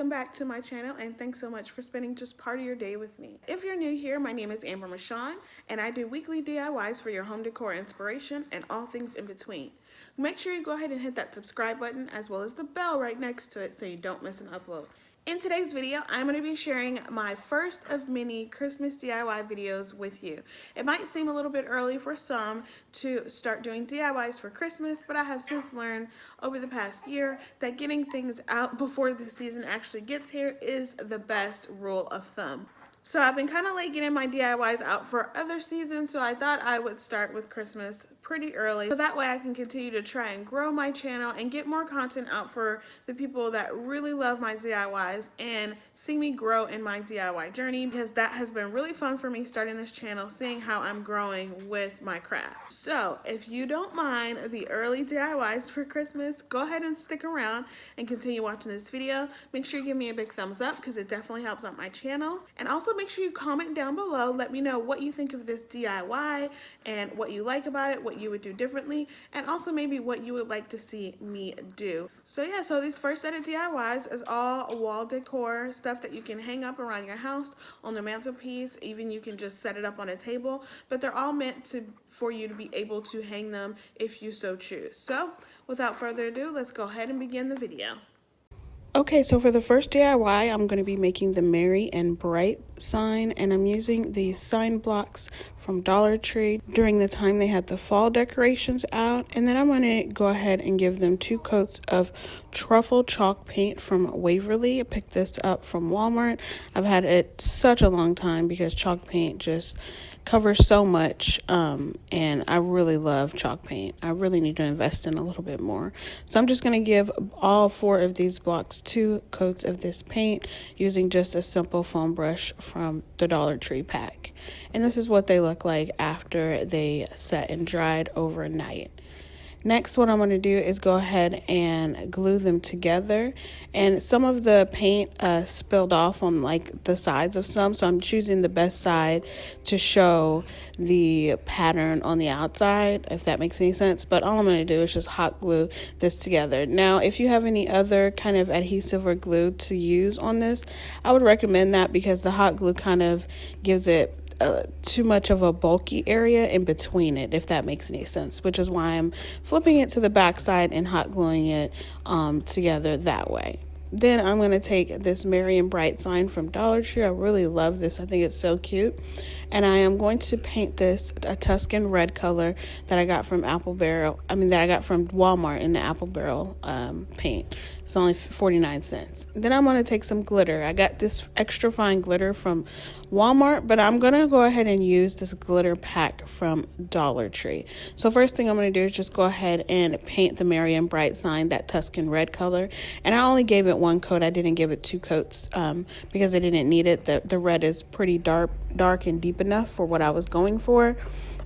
welcome back to my channel, and thanks so much for spending just part of your day with me. If you're new here, my name is Amber Michawn, and I do weekly DIYs for your home decor inspiration and all things in between. Make sure you go ahead and hit that subscribe button as well as the bell right next to it so you don't miss an upload. In today's video, I'm going to be sharing my first of many Christmas DIY videos with you. It might seem a little bit early for some to start doing DIYs for Christmas, but I have since learned over the past year that getting things out before the season actually gets here is the best rule of thumb. So I've been kind of late getting my DIYs out for other seasons, so I thought I would start with Christmas pretty early. So that way I can continue to try and grow my channel and get more content out for the people that really love my DIYs and see me grow in my DIY journey, because that has been really fun for me starting this channel, seeing how I'm growing with my craft. So if you don't mind the early DIYs for Christmas, go ahead and stick around and continue watching this video. Make sure you give me a big thumbs up because it definitely helps out my channel. And also make sure you comment down below. Let me know what you think of this DIY and what you like about it, what you would do differently, and also maybe what you would like to see me do. So yeah, so this first set of DIYs is all wall decor stuff that you can hang up around your house, on the mantelpiece. Even you can just set it up on a table, but they're all meant for you to be able to hang them if you so choose. So without further ado, let's go ahead and begin the video. Okay, so for the first DIY, I'm going to be making the Merry and Bright sign, and I'm using the sign blocks from Dollar Tree during the time they had the fall decorations out. And then I'm going to go ahead and give them 2 coats of truffle chalk paint from Waverly. I picked this up from Walmart. I've had it such a long time because chalk paint just covers so much, and I really love chalk paint. I really need to invest in a little bit more. So I'm just going to give all 4 of these blocks 2 coats of this paint using just a simple foam brush from the Dollar Tree pack. And this is what they look like after they set and dried overnight. Next, what I'm going to do is go ahead and glue them together, and some of the paint spilled off on like the sides of some, so I'm choosing the best side to show the pattern on the outside, if that makes any sense. But all I'm going to do is just hot glue this together. Now, if you have any other kind of adhesive or glue to use on this, I would recommend that, because the hot glue kind of gives it too much of a bulky area in between it, if that makes any sense, which is why I'm flipping it to the back side and hot gluing it together that way. Then I'm going to take this Merry and Bright sign from Dollar Tree. I really love this. I think it's so cute. And I am going to paint this a Tuscan red color that I got from that I got from Walmart in the Apple Barrel paint. It's only 49 cents. Then I'm going to take some glitter. I got this extra fine glitter from Walmart, but I'm going to go ahead and use this glitter pack from Dollar Tree. So first thing I'm going to do is just go ahead and paint the Merry and Bright sign, that Tuscan red color. And I only gave it 1 coat. I didn't give it 2 coats because I didn't need it. The red is pretty dark and deep enough for what I was going for,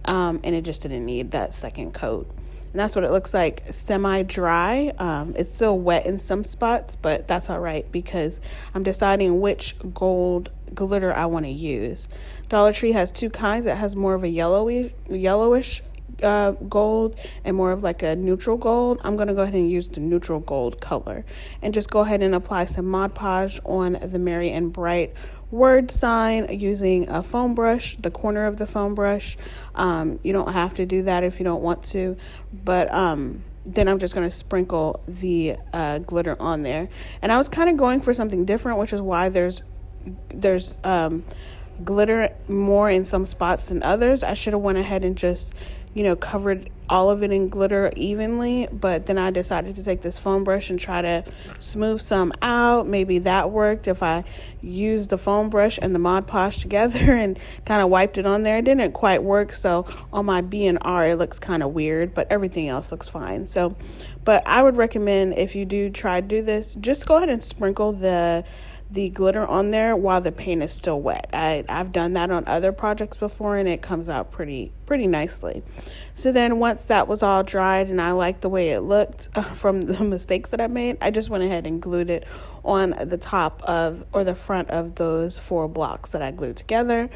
and it just didn't need that second coat. And that's what it looks like semi-dry. It's still wet in some spots, but that's all right because I'm deciding which gold glitter I want to use. Dollar Tree has 2 kinds. It has more of a yellowish gold and more of like a neutral gold. I'm going to go ahead and use the neutral gold color and just go ahead and apply some Mod Podge on the Merry and Bright word sign using a foam brush, the corner of the foam brush. You don't have to do that if you don't want to, but then I'm just going to sprinkle the glitter on there. And I was kind of going for something different, which is why there's glitter more in some spots than others. I should have went ahead and just covered all of it in glitter evenly, but then I decided to take this foam brush and try to smooth some out. Maybe that worked if I used the foam brush and the Mod Podge together and kind of wiped it on there. It didn't quite work, so on my B&R it looks kind of weird, but everything else looks fine. So, but I would recommend, if you do try to do this, just go ahead and sprinkle the glitter on there while the paint is still wet. I've done that on other projects before, and it comes out pretty nicely. So then once that was all dried and I liked the way it looked from the mistakes that I made, I just went ahead and glued it on the top of, or the front of, those 4 blocks that I glued together.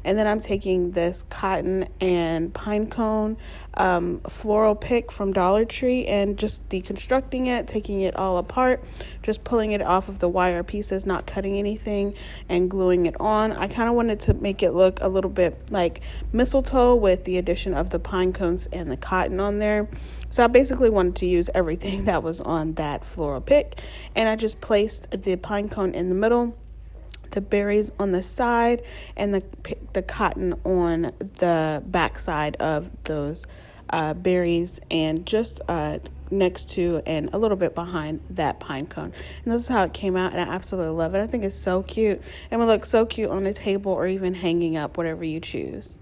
And then I'm taking this cotton and pine cone floral pick from Dollar Tree and just deconstructing it, taking it all apart, just pulling it off of the wire pieces, not cutting anything, and gluing it on. I kind of wanted to make it look a little bit like mistletoe with the addition of the pine cones and the cotton on there. So I basically wanted to use everything that was on that floral pick, and I just placed the pine cone in the middle, the berries on the side, and the cotton on the back side of those berries, and just next to and a little bit behind that pine cone. And this is how it came out, and I absolutely love it. I think it's so cute, and it looks so cute on a table or even hanging up, whatever you choose.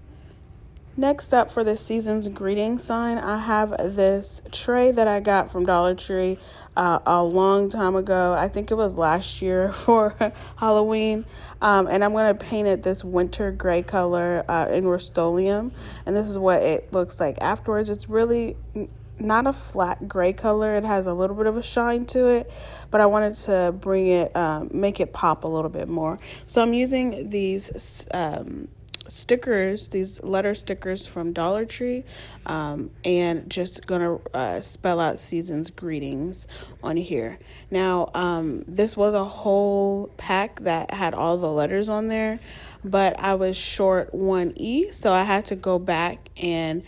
Next up for this season's greeting sign, I have this tray that I got from Dollar Tree a long time ago. I think it was last year for Halloween. And I'm going to paint it this winter gray color in Rust-Oleum. And this is what it looks like afterwards. It's really not a flat gray color. It has a little bit of a shine to it, but I wanted to bring it, make it pop a little bit more. So I'm using these stickers, these letter stickers from Dollar Tree, and just gonna spell out season's greetings on here. Now this was a whole pack that had all the letters on there, but I was short one E, so I had to go back and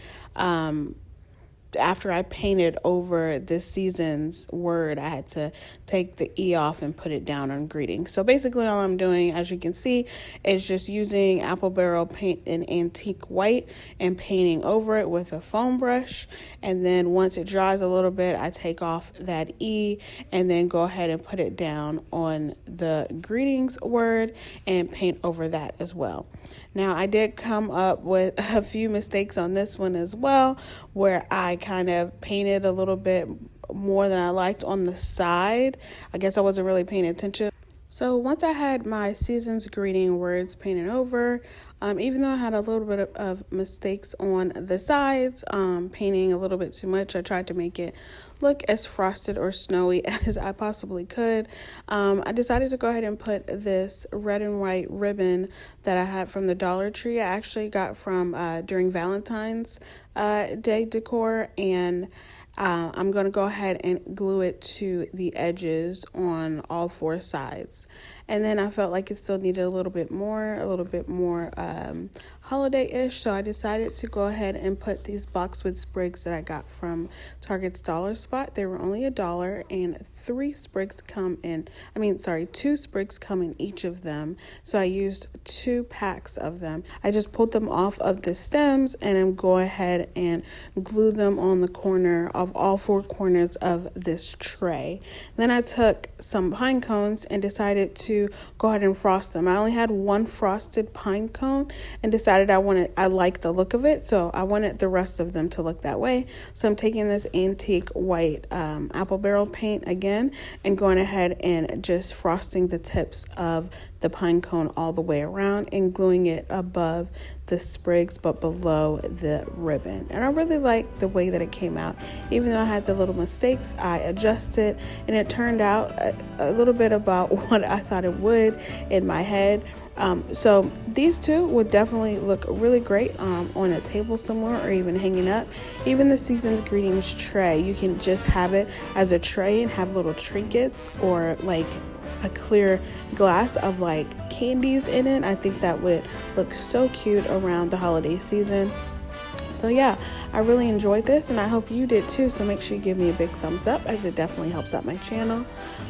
after I painted over this season's word, I had to take the E off and put it down on greeting. So basically all I'm doing, as you can see, is just using apple barrel paint in antique white and painting over it with a foam brush. And then once it dries a little bit, I take off that E and then go ahead and put it down on the greetings word and paint over that as well. Now, I did come up with a few mistakes on this one as well, where I kind of painted a little bit more than I liked on the side. I guess I wasn't really paying attention. So once I had my season's greeting words painted over, even though I had a little bit of mistakes on the sides, painting a little bit too much, I tried to make it look as frosted or snowy as I possibly could. I decided to go ahead and put this red and white ribbon that I had from the Dollar Tree. I actually got from during Valentine's Day decor, and I'm going to go ahead and glue it to the edges on all four sides. And then I felt like it still needed a little bit more holiday-ish, so I decided to go ahead and put these boxwood sprigs that I got from Target's Dollar Spot. They were only $1, and two sprigs come in each of them, so I used 2 packs of them. I just pulled them off of the stems, and I'm going ahead and glue them on the corner of all 4 corners of this tray. Then I took some pine cones and decided to go ahead and frost them. I only had 1 frosted pine cone and decided I liked the look of it, so I wanted the rest of them to look that way. So I'm taking this antique white apple barrel paint again and going ahead and just frosting the tips of the pine cone all the way around and gluing it above the sprigs but below the ribbon. And I really like the way that it came out. Even though I had the little mistakes, I adjusted and it turned out a little bit about what I thought it would in my head. So these two would definitely look really great on a table somewhere or even hanging up. Even the season's greetings tray, you can just have it as a tray and have little trinkets or like a clear glass of like candies in it. I think that would look so cute around the holiday season. So yeah, I really enjoyed this and I hope you did too. So make sure you give me a big thumbs up as it definitely helps out my channel.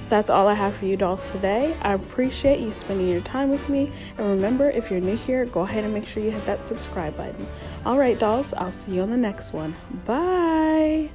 That's all I have for you dolls today. I appreciate you spending your time with me. And remember, if you're new here, go ahead and make sure you hit that subscribe button. All right, dolls, I'll see you on the next one. Bye.